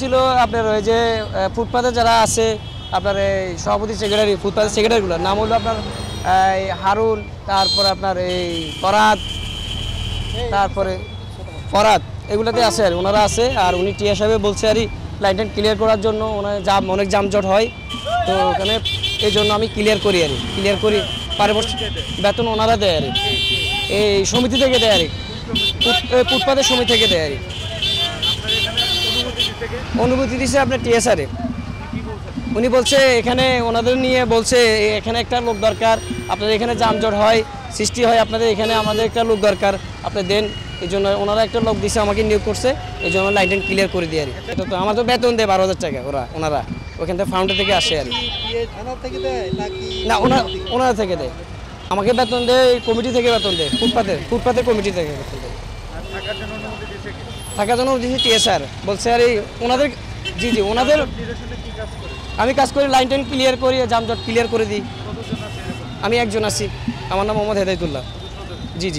ছিল আপনার ওই যে ফুটপাতে যারা আছে আপনার এই সভাপতি সেক্রেটারি ফুটপাতের সেক্রেটারিগুলোর নাম হলো আপনার এই হারুন, তারপরে আপনার এই ফরাদ, তারপরে ফরাদ এগুলোতে আছে আর ওনারা আছে। আর উনি টিয়া সাহেব বলছে আর লাইন ক্লিয়ার করার জন্য ওনার অনেক যানজট হয়, তো ওখানে এই জন্য আমি ক্লিয়ার করি আর ক্লিয়ার করি। পারিপার্শ্বিক বেতন ওনারা দেয় আর এই সমিতি থেকে দেয় আর ফুটপাতের সমিতি থেকে দেয় আর অনুমতি দিচ্ছে আপনার টিএসআরে। উনি বলছে এখানে ওনাদের নিয়ে বলছে এখানে একটা লোক দরকার, আপনাদের এখানে যানজট হয় সৃষ্টি হয়, আপনাদের এখানে আমাদের একটা লোক দরকার, আপনি দেন। এই জন্য ওনারা একটা লোক দিছে, আমাকে নিয়োগ করছে, এই জন্য লাইন ক্লিয়ার করে দিয়ে আর এটা তো আমার তো বেতন দেয় 12,000 টাকা ওনারা ওখান থেকে ফাউন্ডার থেকে আসে আর না ওনারা থেকে দেয়। আমাকে বেতন দেয় কমিটি থেকে বেতন দেয়, ফুটপাতের কমিটি থেকে বেতন দেয়। থাকার জন্য দিয়েছি টিএসআর বলছে আর ওনাদের জি ওনাদের আমি কাজ করি, লাইন ক্লিয়ার করি, যানজট ক্লিয়ার করে দিই। আমি একজন আছি, আমার নাম মোহাম্মদ হেদায়তুল্লাহ। জি